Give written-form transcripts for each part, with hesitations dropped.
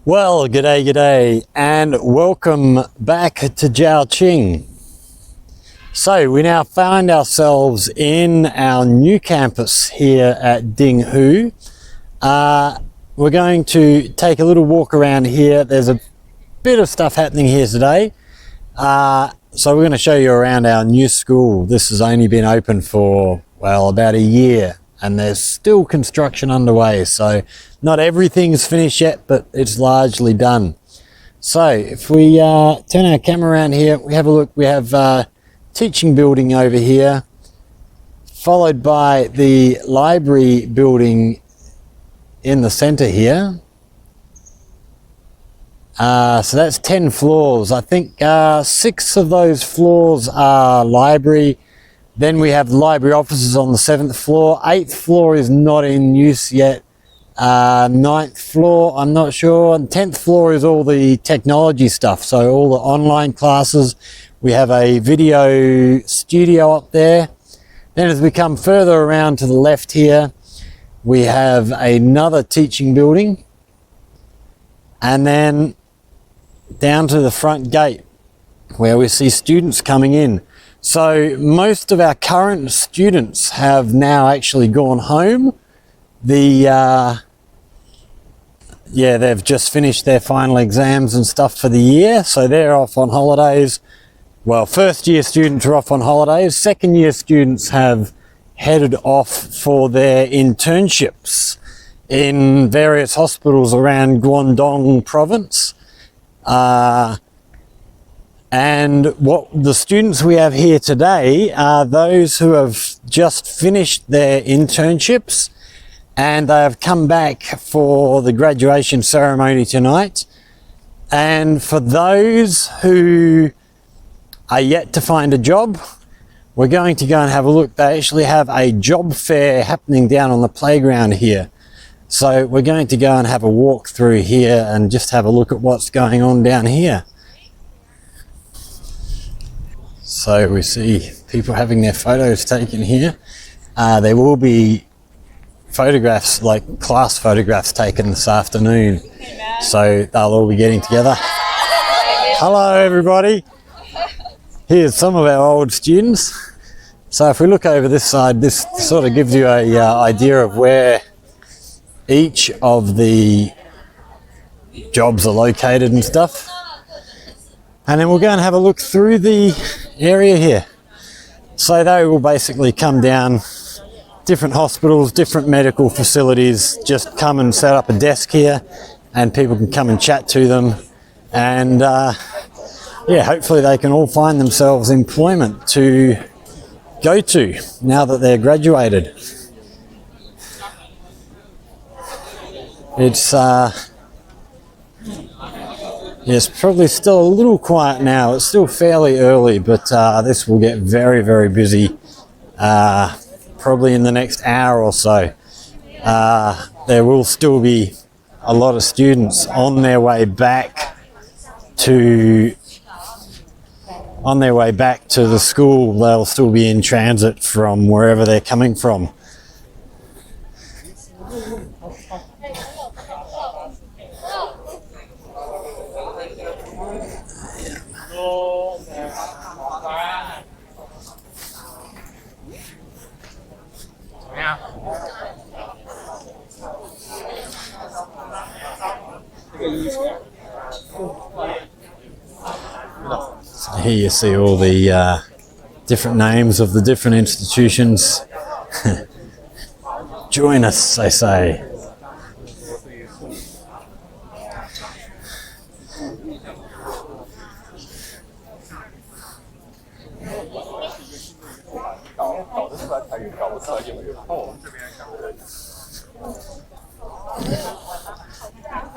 Well, g'day, and welcome back to Zhaoqing. So we now find ourselves in our new campus here at Dinghu. We're going to take a little walk around here. There's a bit of stuff happening here today. So we're going to show you around our new school. This has only been open for, well, about a year. And there's still construction underway, so not everything's finished yet, but it's largely done. So if we turn our camera around here, we have a look. We have teaching building over here, followed by the library building in the center here. So that's 10 floors. I think 6 of those floors are library. Then we have library offices on the 7th floor. 8th floor is not in use yet. 9th floor, I'm not sure. And 10th floor is all the technology stuff. So all the online classes. We have a video studio up there. Then as we come further around to the left here, we have another teaching building. And then down to the front gate where we see students coming in. So most of our current students have now actually gone home. They've just finished their final exams and stuff for the year, so they're off on holidays. Well, first year students are off on holidays. Second year students have headed off for their internships in various hospitals around Guangdong province. And what the students we have here today are those who have just finished their internships and they have come back for the graduation ceremony tonight. And for those who are yet to find a job, we're going to go and have a look. They actually have a job fair happening down on the playground here. So we're going to go and have a walk through here and just have a look at what's going on down here. So we see people having their photos taken here. There will be photographs, like class photographs, taken this afternoon. So they'll all be getting together. Hello everybody. Here's some of our old students. So if we look over this side, this sort of gives you a idea of where each of the jobs are located and stuff. And then we'll go and have a look through the area here. So they will basically come down, different hospitals, different medical facilities, just come and set up a desk here and people can come and chat to them. And hopefully they can all find themselves employment to go to now that they're graduated. It's probably still a little quiet now. It's still fairly early, but this will get very, very busy probably in the next hour or so. There will still be a lot of students on their way back to the school. They'll still be in transit from wherever they're coming from. So here you see all the different names of the different institutions. Join us, they say.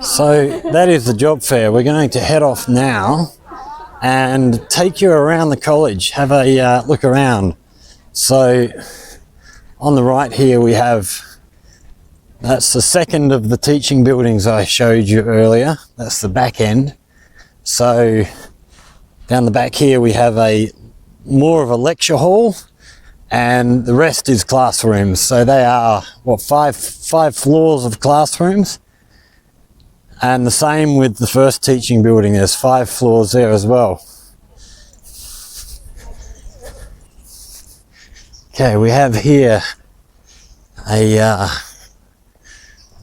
So that is the job fair. We're going to head off now and take you around the college, have a look around. So on the right here we have, that's the second of the teaching buildings I showed you earlier. That's the back end. So down the back here we have more of a lecture hall, and the rest is classrooms. So they are, what, five floors of classrooms. And the same with the first teaching building. There's 5 floors there as well. Okay, we have here a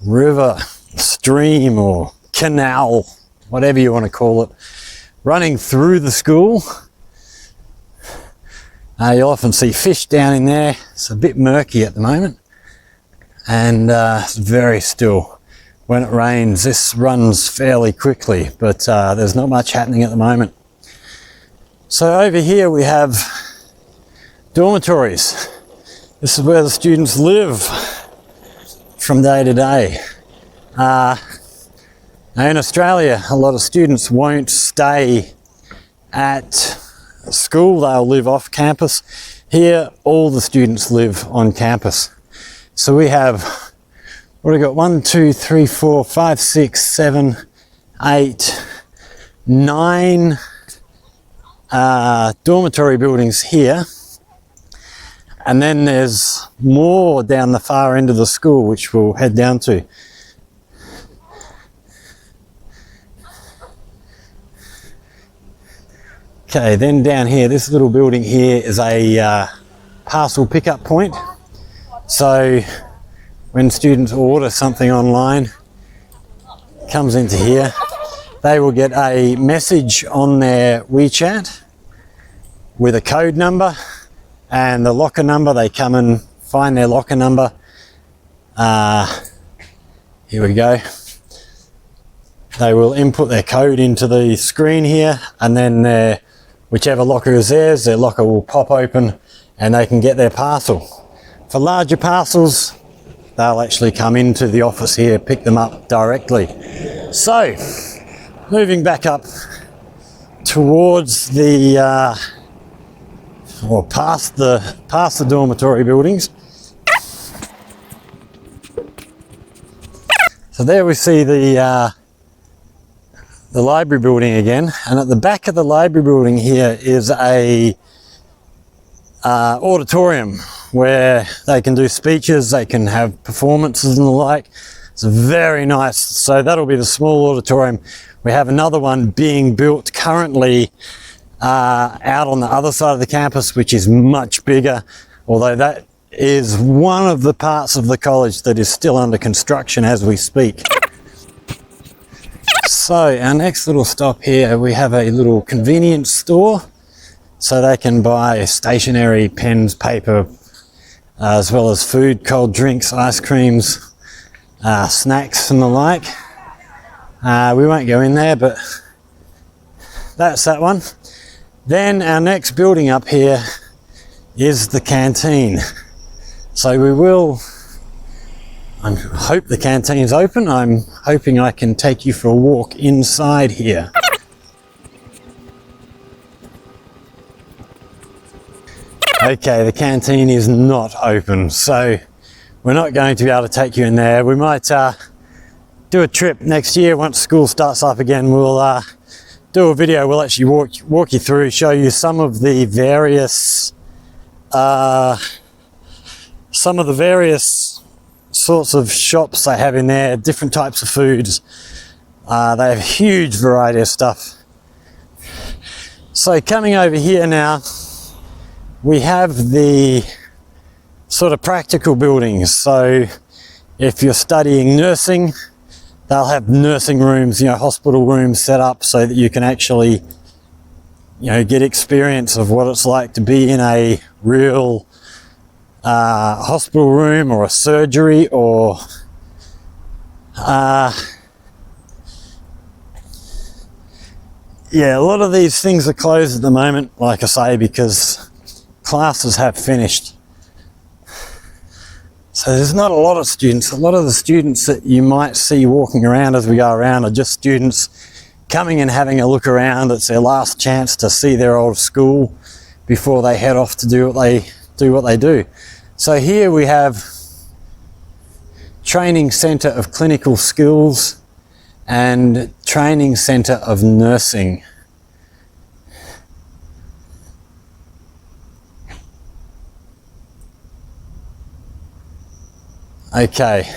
river, stream or canal, whatever you want to call it, running through the school. You'll often see fish down in there. It's a bit murky at the moment, and it's very still. When it rains, this runs fairly quickly, but there's not much happening at the moment. So over here we have dormitories. This is where the students live from day to day. Now in Australia, a lot of students won't stay at school, they'll live off campus. Here, all the students live on campus. So we have, what have we got? 1, 2, 3, 4, 5, 6, 7, 8, 9 dormitory buildings here. And then there's more down the far end of the school, which we'll head down to. Okay, then down here, this little building here is a parcel pickup point. So when students order something online, it comes into here, they will get a message on their WeChat with a code number and the locker number. They come and find their locker number. Here we go. They will input their code into the screen here, and then whichever locker is theirs, their locker will pop open and they can get their parcel. For larger parcels, they'll actually come into the office here, pick them up directly. So, moving back up towards the, or past the dormitory buildings. So there we see the library building again, and at the back of the library building here is a auditorium where they can do speeches, they can have performances and the like. It's very nice. So that'll be the small auditorium. We have another one being built currently out on the other side of the campus, which is much bigger, although that is one of the parts of the college that is still under construction as we speak. So our next little stop here, we have a little convenience store, so they can buy stationery, pens, paper, as well as food, cold drinks, ice creams, snacks and the like. We won't go in there, but that's that one. Then our next building up here is the canteen. So we will, I hope the canteen's open. I'm hoping I can take you for a walk inside here. Okay, the canteen is not open, so we're not going to be able to take you in there. We might do a trip next year once school starts up again. We'll do a video. We'll actually walk you through, show you some of the various sorts of shops they have in there, different types of foods. They have a huge variety of stuff. So coming over here now, we have the sort of practical buildings. So if you're studying nursing, they'll have nursing rooms, hospital rooms set up so that you can actually, get experience of what it's like to be in a real hospital room or a surgery or a lot of these things are closed at the moment, like I say, because classes have finished. So there's not a lot of students. A lot of the students that you might see walking around as we go around are just students coming and having a look around. It's their last chance to see their old school before they head off to do what they do. So here we have Training Centre of Clinical Skills and Training Centre of Nursing. Okay,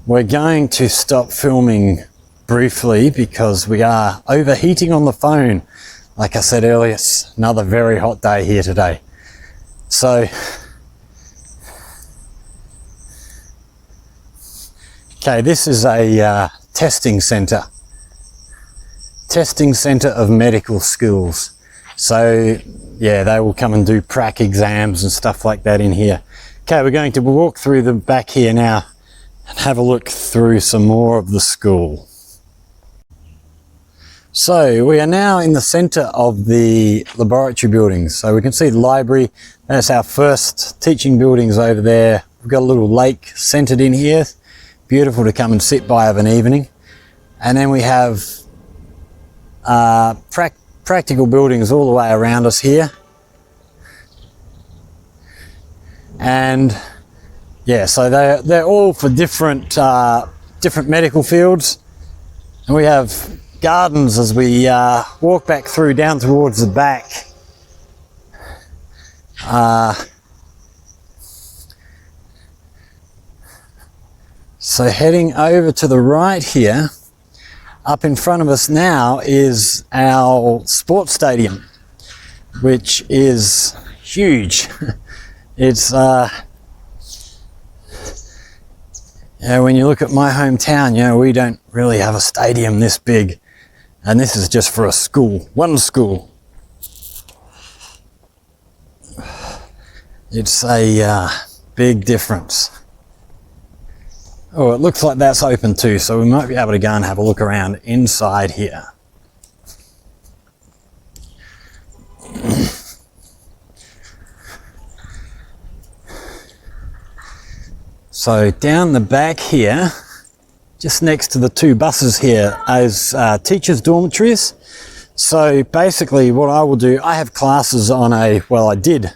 we're going to stop filming briefly because we are overheating on the phone. Like I said earlier, it's another very hot day here today. So, okay, this is a testing centre of medical schools. So yeah, they will come and do prac exams and stuff like that in here. Okay, we're going to walk through the back here now and have a look through some more of the school. So we are now in the centre of the laboratory buildings. So we can see the library. That's our first teaching buildings over there. We've got a little lake centred in here. Beautiful to come and sit by of an evening. And then we have practical buildings all the way around us here. And yeah, so they're all for different medical fields. And we have gardens as we walk back through down towards the back. So heading over to the right here, up in front of us now is our sports stadium, which is huge. It's when you look at my hometown, we don't really have a stadium this big. And this is just for a school, one school. It's a big difference. Oh, it looks like that's open too, so we might be able to go and have a look around inside here. So down the back here, just next to the two buses here, is teachers' dormitories. So basically what I will do, I have classes I did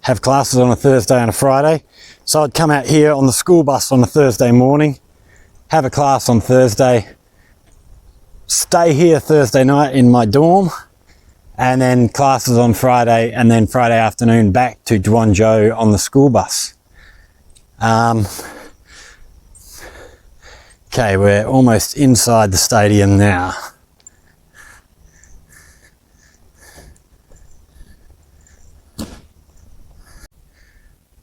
have classes on a Thursday and a Friday. So I'd come out here on the school bus on a Thursday morning, have a class on Thursday, stay here Thursday night in my dorm, and then classes on Friday, and then Friday afternoon back to Zhuangzhou on the school bus. Okay, we're almost inside the stadium now.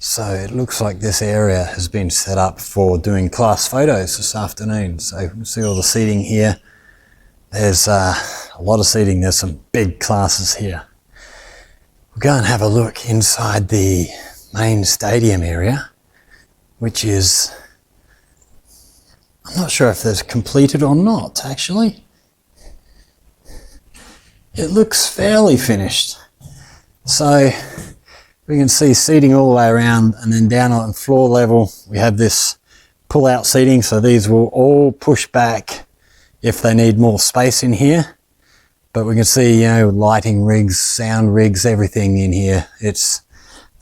So it looks like this area has been set up for doing class photos this afternoon. So you can see all the seating here. There's a lot of seating. There's some big classes here. We'll go and have a look inside the main stadium area, which is, I'm not sure if it's completed or not, actually. It looks fairly finished. So we can see seating all the way around, and then down on floor level we have this pull-out seating, so these will all push back if they need more space in here. But we can see, lighting rigs, sound rigs, everything in here. It's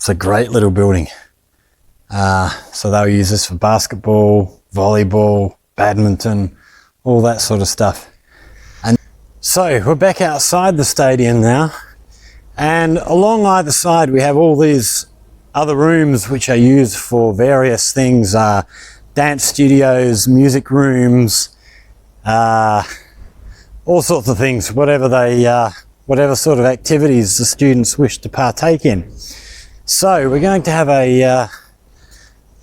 a great little building. So they'll use this for basketball, volleyball, badminton, all that sort of stuff. And so we're back outside the stadium now, and along either side we have all these other rooms which are used for various things, dance studios, music rooms, all sorts of things, whatever sort of activities the students wish to partake in. So we're going to have a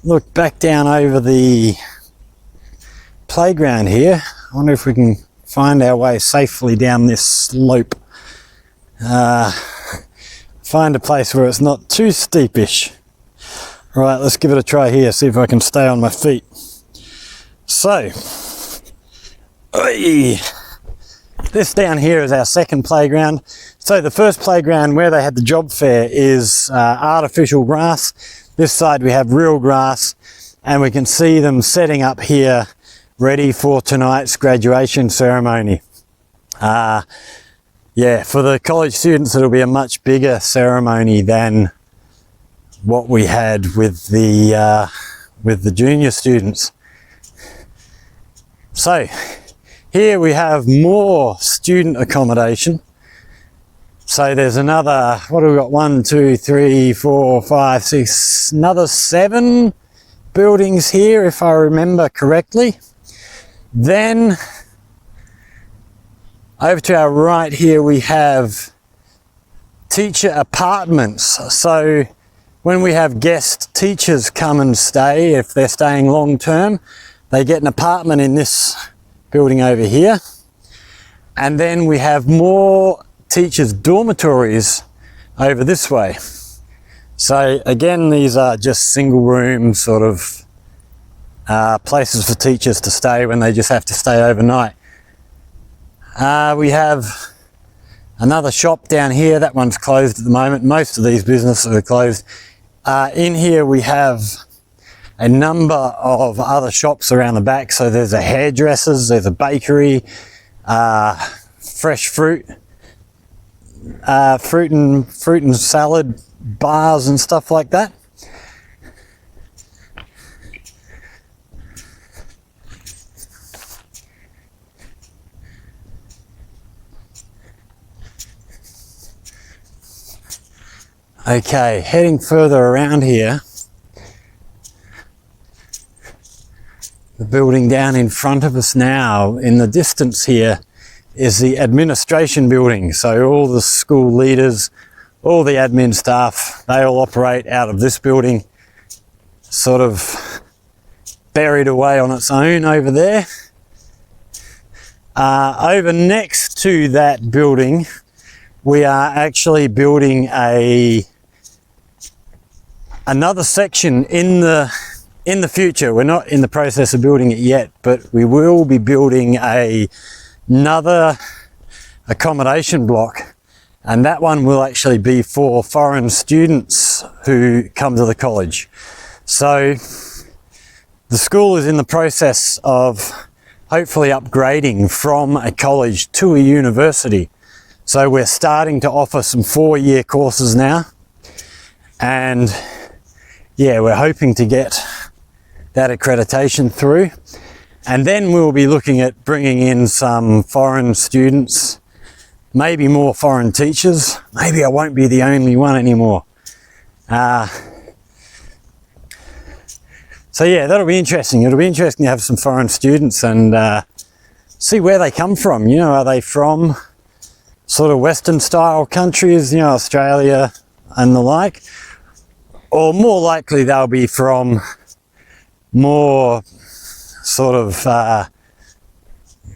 look back down over the playground here. I wonder if we can find our way safely down this slope. Find a place where it's not too steepish. Right, let's give it a try here, see if I can stay on my feet. So, this down here is our second playground. So the first playground where they had the job fair is artificial grass. This side we have real grass, and we can see them setting up here ready for tonight's graduation ceremony. Yeah, for the college students it'll be a much bigger ceremony than what we had with the junior students. So here we have more student accommodation. So there's another, what have we got? 1, 2, 3, 4, 5, 6, another 7 buildings here, if I remember correctly. Then Over to our right here we have teacher apartments. So when we have guest teachers come and stay, if they're staying long term, they get an apartment in this building over here. And then we have more teachers' dormitories over this way. So again, these are just single room sort of places for teachers to stay when they just have to stay overnight. We have another shop down here. That one's closed at the moment. Most of these businesses are closed. In here we have a number of other shops around the back. So there's a hairdresser's, there's a bakery, fresh fruit and salad bars and stuff like that. Okay, heading further around here, the building down in front of us now, in the distance here, is the administration building. So all the school leaders, all the admin staff, they all operate out of this building, sort of buried away on its own over there. Over next to that building, we are actually building another section in the future. We're not in the process of building it yet, but we will be building another accommodation block, and that one will actually be for foreign students who come to the college. So the school is in the process of hopefully upgrading from a college to a university. So we're starting to offer some 4-year courses now, and yeah, we're hoping to get that accreditation through, and then we'll be looking at bringing in some foreign students, maybe more foreign teachers. Maybe I won't be the only one anymore. So yeah, that'll be interesting. It'll be interesting to have some foreign students and see where they come from. You know, are they from sort of Western style countries, you know, Australia and the like? Or more likely they'll be from more sort of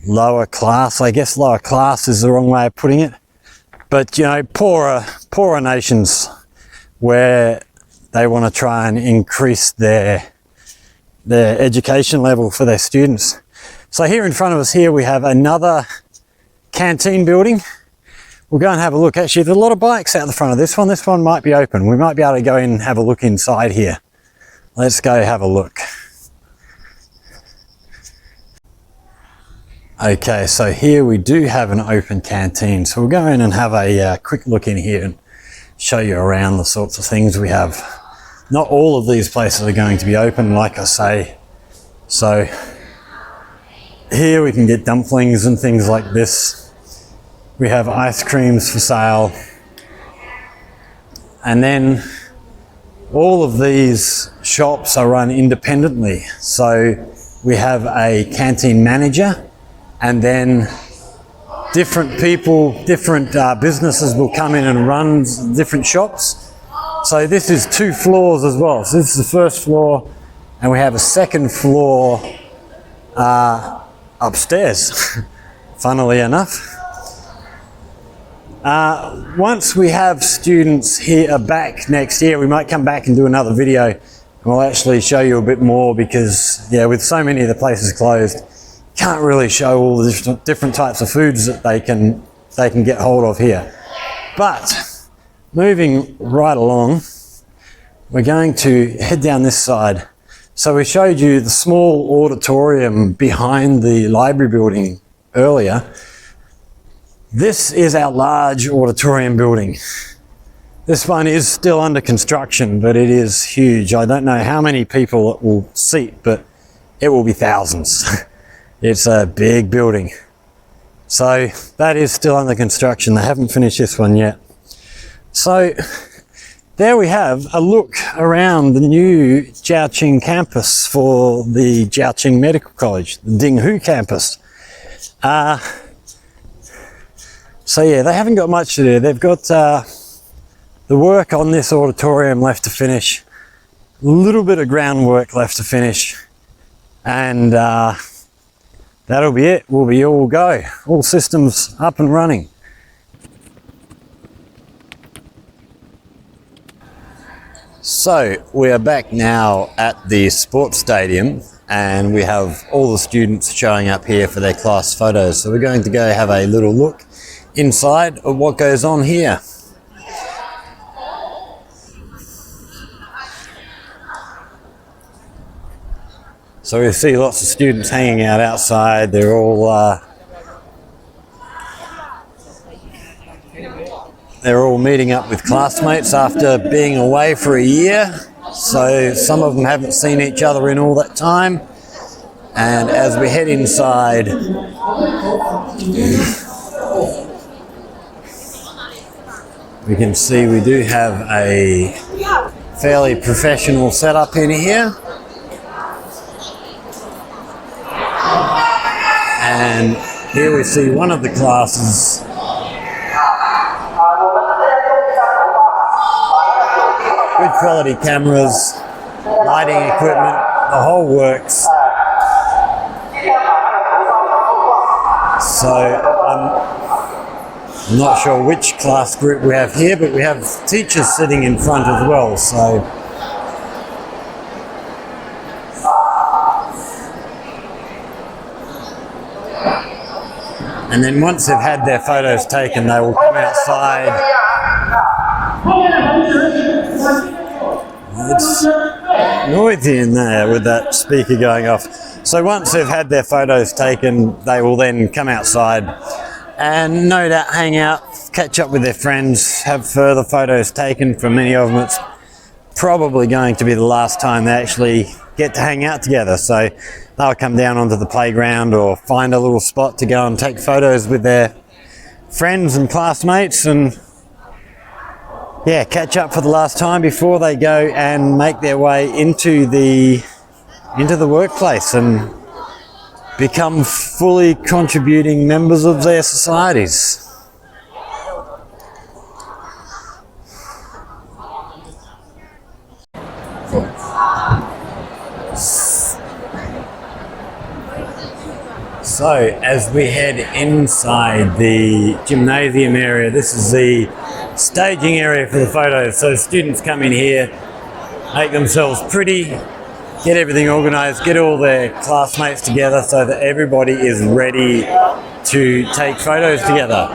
lower class. I guess lower class is the wrong way of putting it. But, you know, poorer nations where they want to try and increase their education level for their students. So here in front of us here we have another canteen building. We'll go and have a look. Actually, there's a lot of bikes out the front of this one. This one might be open. We might be able to go in and have a look inside here. Let's go have a look. Okay, so here we do have an open canteen. So we'll go in and have a quick look in here and show you around the sorts of things we have. Not all of these places are going to be open, like I say. So here we can get dumplings and things like this. We have ice creams for sale. And then all of these shops are run independently. So we have a canteen manager, and then different people, different businesses will come in and run different shops. So this is 2 floors as well. So this is the first floor, and we have a second floor upstairs, funnily enough. Once we have students here back next year, we might come back and do another video, and we'll actually show you a bit more, because yeah, with so many of the places closed, can't really show all the different types of foods that they can get hold of here. But moving right along, we're going to head down this side. So we showed you the small auditorium behind the library building earlier. This is our large auditorium building. This one is still under construction, but it is huge. I don't know how many people it will seat, but it will be thousands. It's a big building. So that is still under construction. They haven't finished this one yet. So there we have a look around the new Zhaoqing campus for the Zhaoqing Medical College, the Dinghu campus. So yeah, they haven't got much to do. They've got the work on this auditorium left to finish, a little bit of groundwork left to finish, and that'll be it. We'll be all go, all systems up and running. So we are back now at the sports stadium, and we have all the students showing up here for their class photos. So we're going to go have a little look inside of what goes on here. So we see lots of students hanging out outside. They're all meeting up with classmates after being away for a year. So some of them haven't seen each other in all that time. And as we head inside, we can see we do have a fairly professional setup in here. And here we see one of the classes. Good quality cameras, lighting equipment, the whole works. So I'm not sure which class group we have here, but we have teachers sitting in front as well. So and then once they've had their photos taken, they will come outside. It's noisy in there with that speaker going off. So once they've had their photos taken, they will then come outside and no doubt hang out, catch up with their friends, have further photos taken. For many of them, it's probably going to be the last time they actually get to hang out together. So they'll come down onto the playground or find a little spot to go and take photos with their friends and classmates, and yeah, catch up for the last time before they go and make their way into the workplace and become fully contributing members of their societies. So as we head inside the gymnasium area, this is the staging area for the photos. So students come in here, make themselves pretty, get everything organised, get all their classmates together so that everybody is ready to take photos together.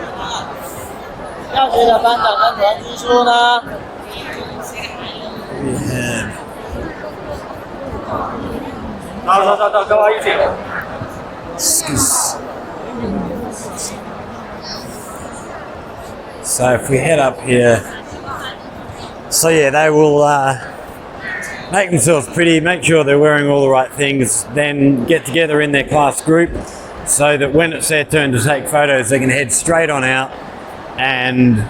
So if we head up here, so yeah, they will make themselves pretty, make sure they're wearing all the right things, then get together in their class group so that when it's their turn to take photos, they can head straight on out and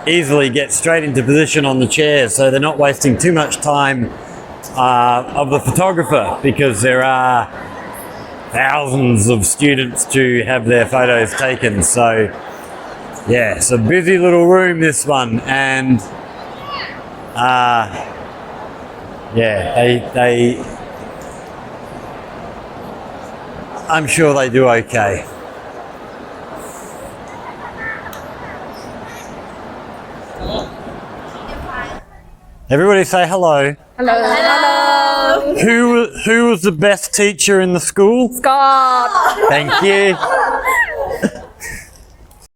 easily get straight into position on the chairs, so they're not wasting too much time of the photographer, because there are thousands of students to have their photos taken. So yeah, it's a busy little room, this one, and yeah, they I'm sure they do okay. Everybody say hello. Hello. Hello. Who was the best teacher in the school? Scott. Thank you.